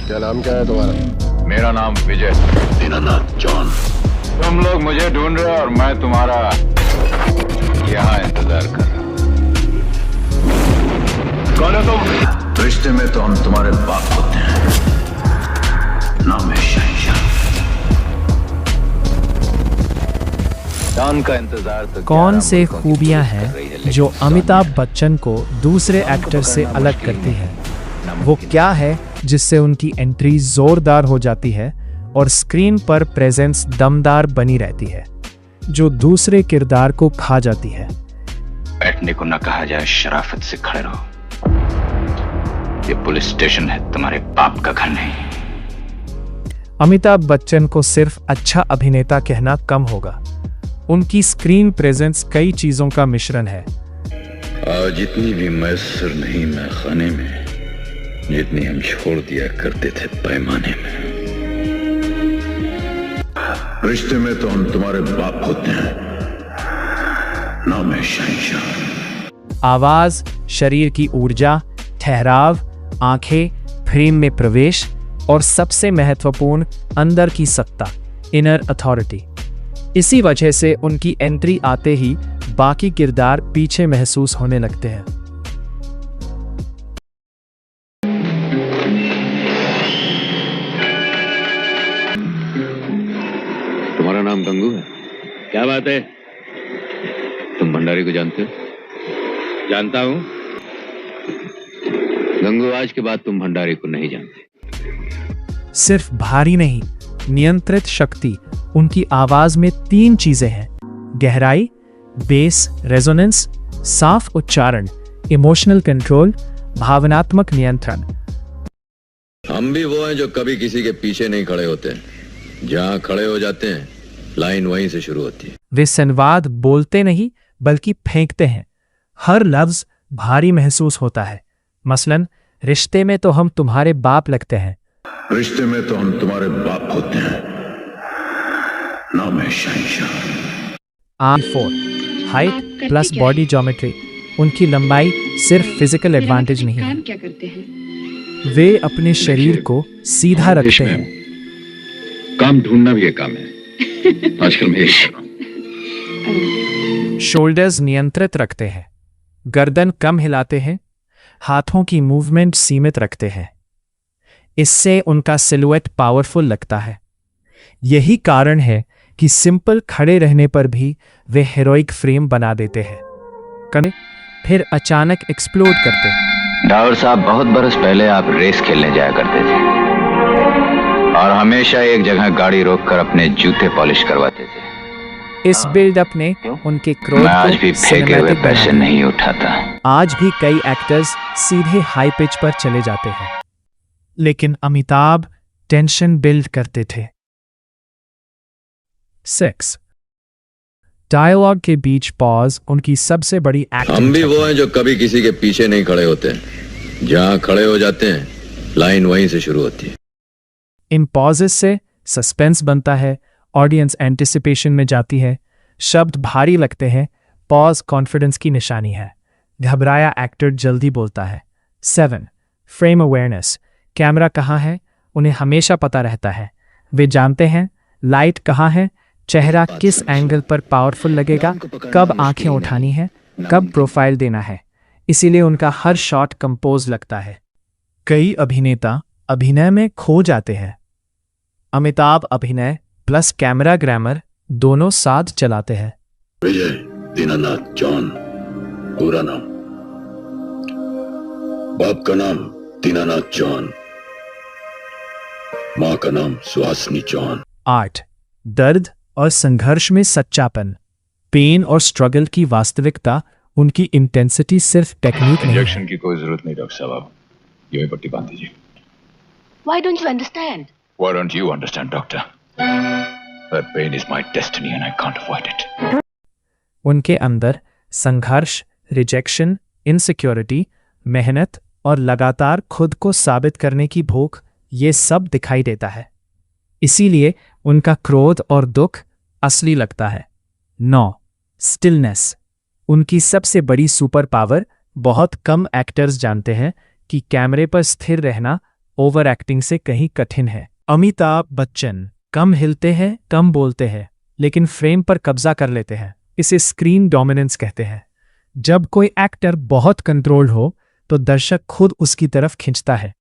क्या नाम क्या है तुम्हारा? मेरा नाम विजय। दीनानाथ जॉन। तुम लोग मुझे ढूंढ रहे हो और मैं तुम्हारा यहाँ इंतजार कर रहा हूँ। कौन हो तुम? रिश्ते में तो हम तुम्हारे बाप होते हैं। नाम है शहंशाह। जान का इंतजार तो कौन से खूबियां हैं जो अमिताभ बच्चन को दूसरे एक्टर से अलग करती है? वो क्या है जिससे उनकी एंट्री जोरदार हो जाती है और स्क्रीन पर प्रेजेंस दमदार बनी रहती है, जो दूसरे किरदार को खा जाती है? बैठने को न कहा जाए, शराफत से खड़े रहो। ये पुलिस स्टेशन है, तुम्हारे बाप का घर नहीं। अमिताभ बच्चन को सिर्फ अच्छा अभिनेता कहना कम होगा। उनकी स्क्रीन प्रेजेंस कई चीजों का मिश्रण है। आज इतनी भी मैसर नहीं मैं खाने में, जितनी हम छोड़ दिया करते थे पैमाने में। रिश्ते में तो हम तुम्हारे बाप होते हैं। नाम है शहंशाह। आवाज, शरीर की ऊर्जा, ठहराव, आंखें, फ्रेम में प्रवेश और सबसे महत्वपूर्ण अंदर की सत्ता, इनर अथॉरिटी। इसी वजह से उनकी एंट्री आते ही बाकी किरदार पीछे महसूस होने लगते हैं। तुम्हारा नाम गंगू है? क्या बात है? तुम भंडारी को जानते हो? जानता हूं। गंगू, आज के बाद तुम भंडारी को नहीं जानते। सिर्फ भारी नहीं, नियंत्रित शक्ति। उनकी आवाज में 3 चीजें हैं: गहराई, बेस, रेजोनेंस, साफ उच्चारण, इमोशनल कंट्रोल, भावनात्मक नियंत्रण। हम भी वो हैं जो कभी किसी के पीछे नहीं खड़े होते। जहां खड़े हो जाते हैं, लाइन वहीं से शुरू होती है। वे संवाद बोलते नहीं बल्कि फेंकते हैं। हर लफ्ज भारी महसूस होता है। मसलन, रिश्ते में तो हम तुम्हारे बाप लगते हैं। रिश्ते में तो हम तुम्हारे बाप होते हैं। नाम है शहंशाह। Arm 4 height plus body geometry. उनकी लंबाई सिर्फ फिजिकल एडवांटेज नहीं है, क्या करते हैं? वे अपने शरीर को सीधा रखते हैं। काम ढूंढना भी एक काम है। आजकल मैं यही कर रहा हूं। शोल्डर्स नियंत्रित रखते हैं, गर्दन कम हिलाते हैं, हाथों की मूवमेंट सीमित रखते हैं। इससे उनका सिलुएट पावरफुल लगता है। यही कारण है कि सिंपल खड़े रहने पर भी वे हेरोइक फ्रेम बना देते हैं, फिर अचानक एक्सप्लोड करते हैं। डावर साहब, बहुत बरस पहले आप रेस खेलने जाया करते थे और हमेशा एक जगह गाड़ी रोककर अपने जूते पॉलिश करवाते थे। इस बिल्डअप ने उनके क्रोध मैं आज भी को फेंके हुए सिनेमैटिक पैसे बना नहीं उठाता। दिया। आज भी कई एक्टर्स सीधे हाई पिच पर चले जाते हैं, लेकिन अमिताभ टेंशन बिल्ड करते थे। 6 डायलॉग के बीच पॉज उनकी सबसे बड़ी एक्टिंग। हम भी वो हैं जो कभी किसी के पीछे नहीं खड़े होते। जहां खड़े हो जाते हैं, लाइन वहीं से शुरू होती है। इन पॉजेस से सस्पेंस बनता है, ऑडियंस एंटिसिपेशन में जाती है, शब्द भारी लगते हैं। पॉज कॉन्फिडेंस की निशानी है। घबराया एक्टर जल्दी बोलता है। 7 फ्रेम अवेयरनेस। कैमरा कहाँ है उन्हें हमेशा पता रहता है। वे जानते हैं लाइट कहाँ है, चेहरा किस एंगल पर पावरफुल लगेगा, कब आंखें उठानी है, कब प्रोफाइल देना है। इसीलिए उनका हर शॉट कंपोज लगता है। कई अभिनेता अभिनय में खो जाते हैं। अमिताभ अभिनय प्लस कैमरा ग्रामर दोनों साथ चलाते हैं। विजय दीनानाथ जॉन, पूरा नाम। बाप का नाम दीनानाथ जॉन, माँ का नाम सुहासिनी जॉन। 8 दर्द और संघर्ष में सच्चापन। पेन और स्ट्रगल की वास्तविकता। उनकी इंटेंसिटी सिर्फ टेक्निक नहीं है। इंजेक्शन की कोई जरूरत नहीं डॉक्टर साहब, ये में पट्टी बांध दीजिए। Why don't you understand? Why don't you understand, doctor? That pain is my destiny and I can't avoid it. उनके अंदर संघर्ष, रिजेक्शन, इनसिक्योरिटी, मेहनत और लगातार खुद को साबित करने की भूख, ये सब दिखाई देता है। इसीलिए उनका क्रोध और दुख असली लगता है। 9 स्टिलनेस। उनकी सबसे बड़ी सुपर पावर बहुत कम एक्टर्स जानते हैं कि कैमरे पर स्थिर रहना ओवर एक्टिंग से कहीं कठिन है। अमिताभ बच्चन कम हिलते हैं, कम बोलते हैं, लेकिन फ्रेम पर कब्जा कर लेते हैं। इसे स्क्रीन डोमिनेंस कहते हैं। जब कोई एक्टर बहुत कंट्रोल्ड हो तो दर्शक खुद उसकी तरफ खींचता है।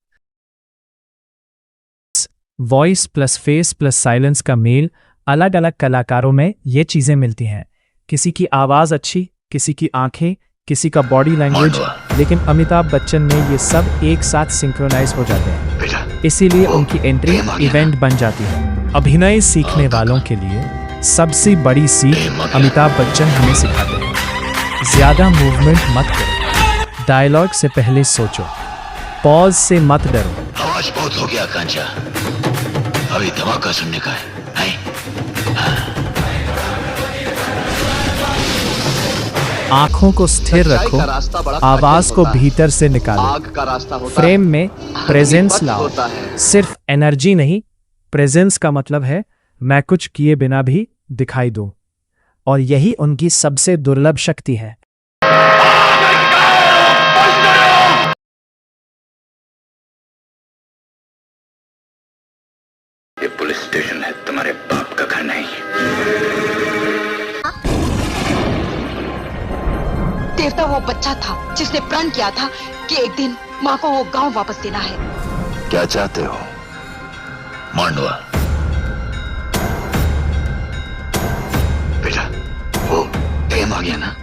Voice plus face plus silence का मेल, अलग अलग कलाकारों में ये चीजें मिलती हैं। किसी की आवाज अच्छी, किसी की आंखें, किसी का बॉडी लैंग्वेज, लेकिन अमिताभ बच्चन में ये सब एक साथ सिंक्रोनाइज हो जाते हैं। बेटा इसीलिए उनकी एंट्री इवेंट बन जाती है। अभिनय सीखने वालों के लिए सबसे बड़ी सीख अमिताभ बच्चन हमें सिखाते हैं। ज्यादा मूवमेंट मत करो, डायलॉग से पहले सोचो, पॉज से मत डरो। आवाज बहुत हो गया कांचा, अभी धमाका सुनने का है। आंखों को स्थिर रखो, आवाज को भीतर से निकालो। फ्रेम में प्रेजेंस लाओ, सिर्फ एनर्जी नहीं। प्रेजेंस का मतलब है मैं कुछ किए बिना भी दिखाई दूं, और यही उनकी सबसे दुर्लभ शक्ति है। ये पुलिस स्टेशन है, तुम्हारे बाप का घर नहीं। देवता वो बच्चा था जिसने प्रण किया था कि एक दिन माँ को वो गांव वापस देना है। क्या चाहते हो मांडवा? बेटा वो टाइम आ गया ना,